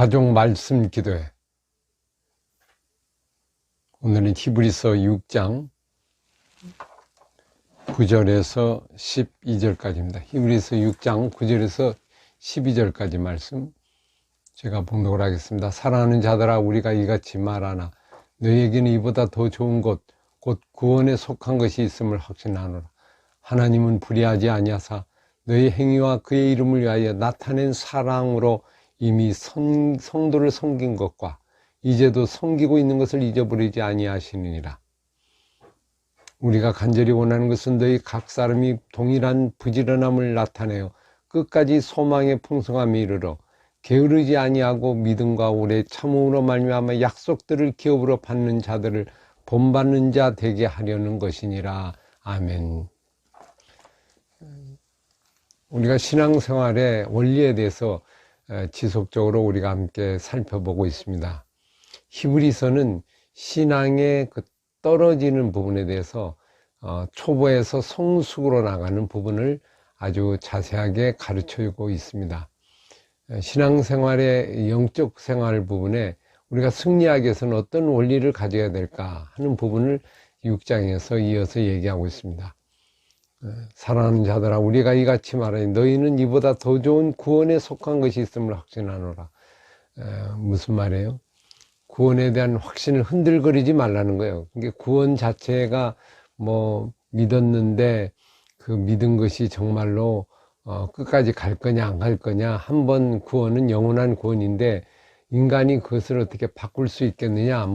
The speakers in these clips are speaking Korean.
가족 말씀 기도회. 오늘은 히브리서 6장 9절에서 12절까지입니다. 히브리서 6장 9절에서 12절까지 말씀 제가 봉독을 하겠습니다. 사랑하는 자들아, 우리가 이같이 말하나 너희에게는 이보다 더 좋은 것 곧 구원에 속한 것이 있음을 확신하노라. 하나님은 불의하지 아니하사 너희 행위와 그의 이름을 위하여 나타낸 사랑으로 이미 성도를 섬긴 것과 이제도 섬기고 있는 것을 잊어버리지 아니하시느니라. 우리가 간절히 원하는 것은 너희 각 사람이 동일한 부지런함을 나타내어 끝까지 소망의 풍성함에 이르러 게으르지 아니하고 믿음과 오래 참음으로 말미암아 약속들을 기업으로 받는 자들을 본받는 자 되게 하려는 것이니라. 아멘. 우리가 신앙생활의 원리에 대해서 지속적으로 우리가 함께 살펴보고 있습니다. 히브리서는 신앙의 그 떨어지는 부분에 대해서 초보에서 성숙으로 나가는 부분을 아주 자세하게 가르쳐주고 있습니다. 신앙생활의 영적 생활 부분에 우리가 승리하기 위해서는 어떤 원리를 가져야 될까 하는 부분을 6장에서 이어서 얘기하고 있습니다. 사랑하는 자들아, 우리가 이같이 말하니 너희는 이보다 더 좋은 구원에 속한 것이 있음을 확신하노라. 무슨 말이에요? 구원에 대한 확신을 흔들거리지 말라는 거예요. 그러니까 구원 자체가 믿었는데 그 믿은 것이 정말로 끝까지 갈 거냐 안 갈 거냐, 한 번 구원은 영원한 구원인데 인간이 그것을 어떻게 바꿀 수 있겠느냐,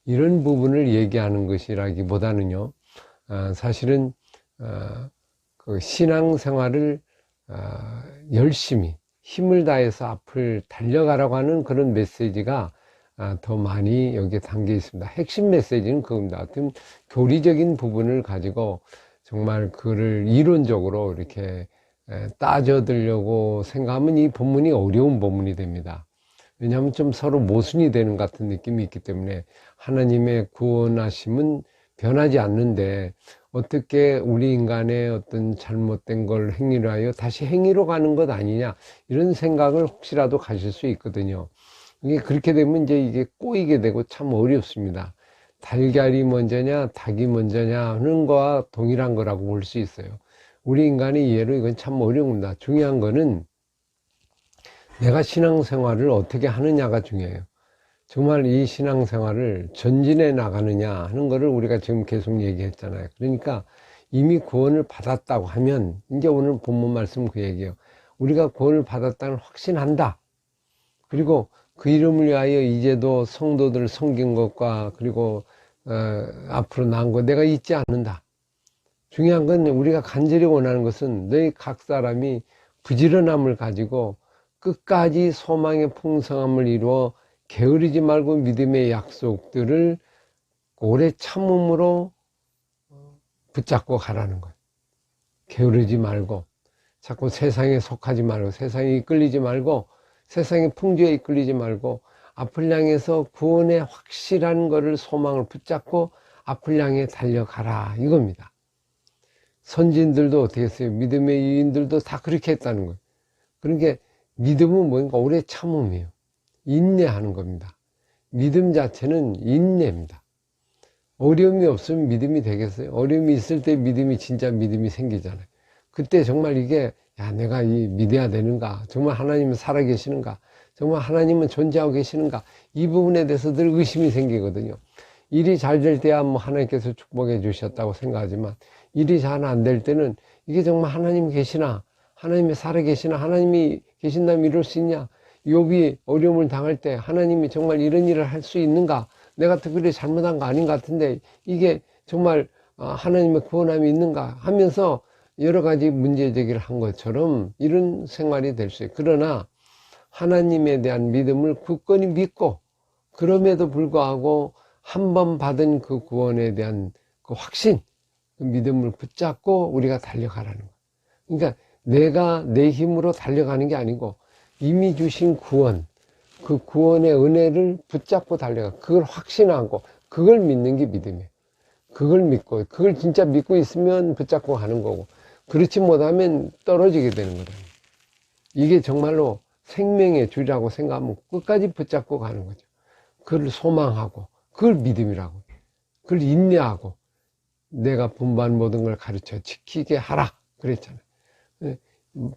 이런 부분을 얘기하는 것이라기보다는요, 사실은 그 신앙생활을 열심히 힘을 다해서 앞을 달려가라고 하는 그런 메시지가 더 많이 여기에 담겨 있습니다. 핵심 메시지는 그겁니다. 하여튼 교리적인 부분을 가지고 정말 그를 이론적으로 이렇게 따져들려고 생각하면 이 본문이 어려운 본문이 됩니다. 왜냐하면 좀 서로 모순이 되는 같은 느낌이 있기 때문에 하나님의 구원하심은 변하지 않는데 어떻게 우리 인간의 어떤 잘못된 걸 행위로 하여 다시 행위로 가는 것 아니냐, 이런 생각을 혹시라도 가실 수 있거든요. 이게 그렇게 되면 이제 이게 꼬이게 되고 참 어렵습니다. 달걀이 먼저냐 닭이 먼저냐 하는 거와 동일한 거라고 볼 수 있어요. 우리 인간의 이해로 이건 참 어려웁니다. 중요한 거는 내가 신앙생활을 어떻게 하느냐가 중요해요. 정말 이 신앙생활을 전진해 나가느냐 하는 거를 우리가 지금 계속 얘기했잖아요. 그러니까 이미 구원을 받았다고 하면, 이제 오늘 본문 말씀 그 얘기예요. 우리가 구원을 받았다는 확신한다. 그리고 그 이름을 위하여 이제도 성도들을 섬긴 것과 그리고 앞으로 나은 것 내가 잊지 않는다. 중요한 건 우리가 간절히 원하는 것은 너희 각 사람이 부지런함을 가지고 끝까지 소망의 풍성함을 이루어 게으르지 말고 믿음의 약속들을 오래 참음으로 붙잡고 가라는 거예요. 게으르지 말고, 자꾸 세상에 속하지 말고, 세상에 이끌리지 말고, 세상의 풍조에 이끌리지 말고 앞을 향해서 구원의 확실한 것을 소망을 붙잡고 앞을 향해 달려가라, 이겁니다. 선진들도 어떻게 했어요? 믿음의 유인들도 다 그렇게 했다는 거예요. 그러니까 믿음은 뭔가 오래 참음이에요. 인내하는 겁니다. 믿음 자체는 인내입니다. 어려움이 없으면 믿음이 되겠어요? 어려움이 있을 때 믿음이 진짜 믿음이 생기잖아요. 그때 정말 이게 내가 믿어야 되는가? 정말 하나님은 살아계시는가? 정말 하나님은 존재하고 계시는가? 이 부분에 대해서 늘 의심이 생기거든요. 일이 잘 될 때야 하나님께서 축복해 주셨다고 생각하지만 일이 잘 안 될 때는 이게 정말 하나님이 계시나? 하나님이 살아계시나? 하나님이 계신다면 이룰 수 있냐? 욥이 어려움을 당할 때 하나님이 정말 이런 일을 할 수 있는가? 내가 특별히 잘못한 거 아닌 것 같은데 이게 정말 하나님의 구원함이 있는가? 하면서 여러 가지 문제 제기를 한 것처럼 이런 생활이 될 수 있어요. 그러나 하나님에 대한 믿음을 굳건히 믿고, 그럼에도 불구하고 한 번 받은 그 구원에 대한 그 확신, 그 믿음을 붙잡고 우리가 달려가라는 거예요. 그러니까 내가 내 힘으로 달려가는 게 아니고 이미 주신 구원, 그 구원의 은혜를 붙잡고 달려가, 그걸 확신하고 그걸 믿는 게 믿음이에요. 그걸 믿고, 그걸 진짜 믿고 있으면 붙잡고 가는 거고, 그렇지 못하면 떨어지게 되는 거다. 이게 정말로 생명의 줄이라고 생각하면 끝까지 붙잡고 가는 거죠. 그걸 소망하고, 그걸 믿음이라고, 그걸 인내하고, 내가 분반 모든 걸 가르쳐 지키게 하라 그랬잖아요.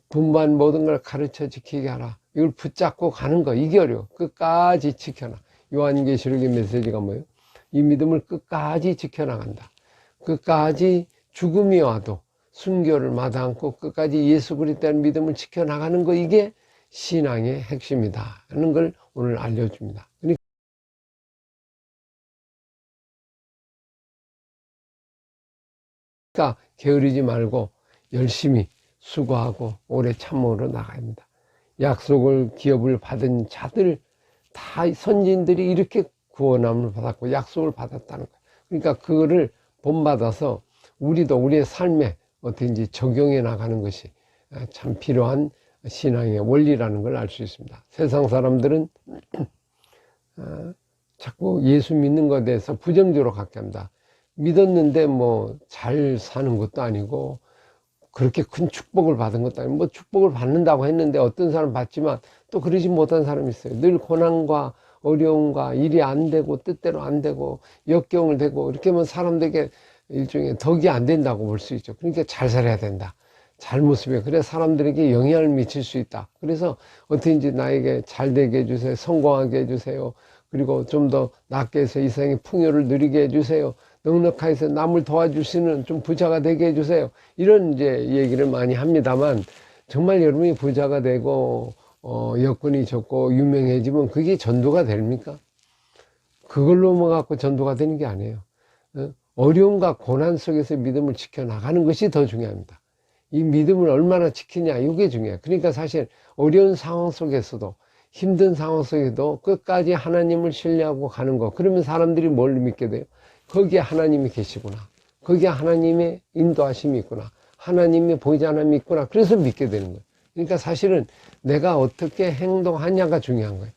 분반 모든 걸 가르쳐 지키게 하라. 이걸 붙잡고 가는 거, 이게 어려워. 끝까지 지켜놔. 요한계시록의 메시지가 뭐예요? 이 믿음을 끝까지 지켜나간다. 끝까지 죽음이 와도 순교를 마다 않고 끝까지 예수 그리스도의 믿음을 지켜나가는 거, 이게 신앙의 핵심이다 하는 걸 오늘 알려줍니다. 그러니까 게으르지 말고 열심히 수고하고 오래 참으로 나가야 합니다. 약속을, 기업을 받은 자들, 다 선진들이 이렇게 구원함을 받았고 약속을 받았다는 거예요. 그러니까 그거를 본받아서 우리도 우리의 삶에 어떻게든지 적용해 나가는 것이 참 필요한 신앙의 원리라는 걸 알 수 있습니다. 세상 사람들은 자꾸 예수 믿는 것에 대해서 부정적으로 갖게 합니다. 믿었는데 뭐 잘 사는 것도 아니고 그렇게 큰 축복을 받은 것도 아니고, 뭐 축복을 받는다고 했는데 어떤 사람 받지만 또 그러지 못한 사람이 있어요. 늘 고난과 어려움과 일이 안 되고 뜻대로 안 되고 역경을 되고 이렇게 하면 사람들에게 일종의 덕이 안 된다고 볼 수 있죠. 그러니까 잘 살아야 된다. 잘 모습에, 그래 사람들에게 영향을 미칠 수 있다. 그래서 어떻게든지 나에게 잘 되게 해주세요. 성공하게 해주세요. 그리고 좀 더 낫게 해서 이 세상의 풍요를 누리게 해주세요. 넉넉하게 해서 남을 도와줄 수 있는 좀 부자가 되게 해주세요. 이런 이제 얘기를 많이 합니다만, 정말 여러분이 부자가 되고 여건이 좋고 유명해지면 그게 전도가 됩니까? 그걸로 뭐 갖고 전도가 되는 게 아니에요. 어려움과 고난 속에서 믿음을 지켜나가는 것이 더 중요합니다. 이 믿음을 얼마나 지키냐, 이게 중요해요. 그러니까 사실 어려운 상황 속에서도, 힘든 상황 속에도 끝까지 하나님을 신뢰하고 가는 거, 그러면 사람들이 뭘 믿게 돼요? 거기에 하나님이 계시구나, 거기에 하나님의 인도하심이 있구나, 하나님이 보이지 않음이 있구나, 그래서 믿게 되는 거예요. 그러니까 사실은 내가 어떻게 행동하냐가 중요한 거예요.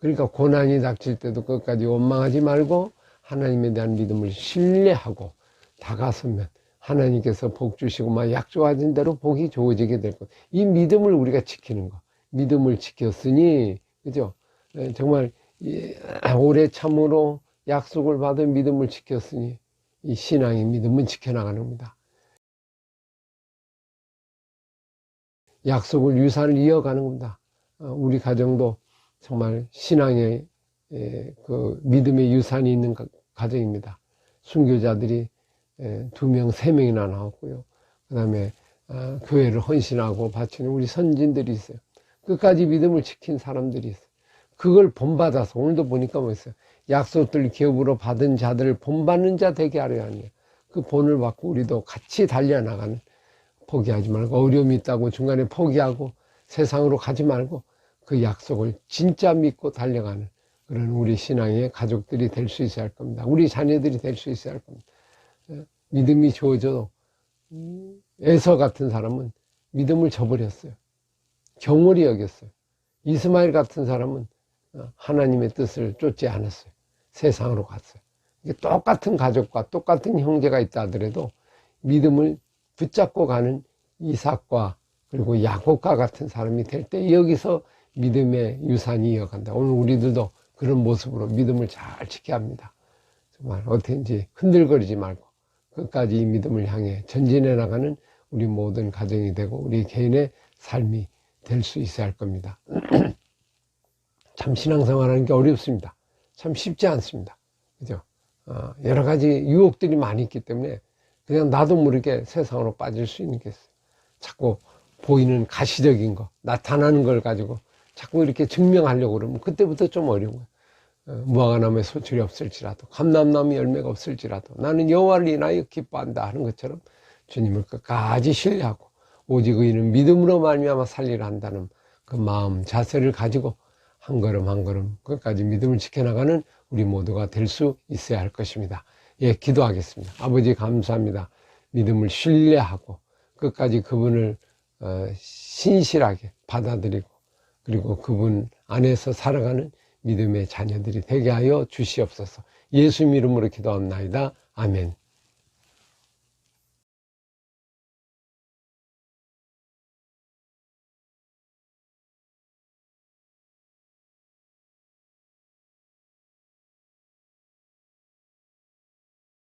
그러니까 고난이 닥칠 때도 끝까지 원망하지 말고 하나님에 대한 믿음을 신뢰하고 다가서면 하나님께서 복 주시고 막 약속하신 대로 복이 주어지게 될 것. 이 믿음을 우리가 지키는 거. 믿음을 지켰으니, 그죠? 정말 오래 참으로 약속을 받은 믿음을 지켰으니 이 신앙의 믿음은 지켜나가는 겁니다. 약속을, 유산을 이어가는 겁니다. 우리 가정도 정말 신앙의 그 믿음의 유산이 있는 가정입니다. 순교자들이 2명, 3명이나 나왔고요. 그 다음에 교회를 헌신하고 바치는 우리 선진들이 있어요. 끝까지 믿음을 지킨 사람들이 있어요. 그걸 본받아서, 오늘도 보니까 뭐 있어요? 약속들 기업으로 받은 자들을 본받는 자 되게 하려 하니, 그 본을 받고 우리도 같이 달려나가는, 포기하지 말고, 어려움이 있다고 중간에 포기하고 세상으로 가지 말고 그 약속을 진짜 믿고 달려가는 그런 우리 신앙의 가족들이 될 수 있어야 할 겁니다. 우리 자녀들이 될 수 있어야 할 겁니다. 믿음이 주어져도 에서 같은 사람은 믿음을 저버렸어요. 경홀히 여겼어요. 이스마엘 같은 사람은 하나님의 뜻을 쫓지 않았어요. 세상으로 갔어요. 똑같은 가족과 똑같은 형제가 있다 하더라도 믿음을 붙잡고 가는 이삭과 그리고 야곱과 같은 사람이 될 때 여기서 믿음의 유산이 이어간다. 오늘 우리들도 그런 모습으로 믿음을 잘 지켜야 합니다. 정말 어떻게든지 흔들거리지 말고 끝까지 이 믿음을 향해 전진해 나가는 우리 모든 가정이 되고 우리 개인의 삶이 될 수 있어야 할 겁니다. 참 신앙생활하는 게 어렵습니다. 참 쉽지 않습니다. 그죠? 여러 가지 유혹들이 많이 있기 때문에 그냥 나도 모르게 세상으로 빠질 수 있는 게 있어요. 자꾸 보이는 가시적인 거, 나타나는 걸 가지고 자꾸 이렇게 증명하려고 그러면 그때부터 좀 어려운 거예요. 무화과나무에 소출이 없을지라도, 감람나무 열매가 없을지라도 나는 여호와를 인하여 기뻐한다 하는 것처럼 주님을 끝까지 신뢰하고 오직 의인은 믿음으로 말미암아 살리라 한다는 그 마음, 자세를 가지고 한 걸음 한 걸음 끝까지 믿음을 지켜나가는 우리 모두가 될 수 있어야 할 것입니다. 예, 기도하겠습니다. 아버지 감사합니다. 믿음을 신뢰하고 끝까지 그분을 신실하게 받아들이고 그리고 그분 안에서 살아가는 믿음의 자녀들이 되게 하여 주시옵소서. 예수 이름으로 기도합나이다. 아멘.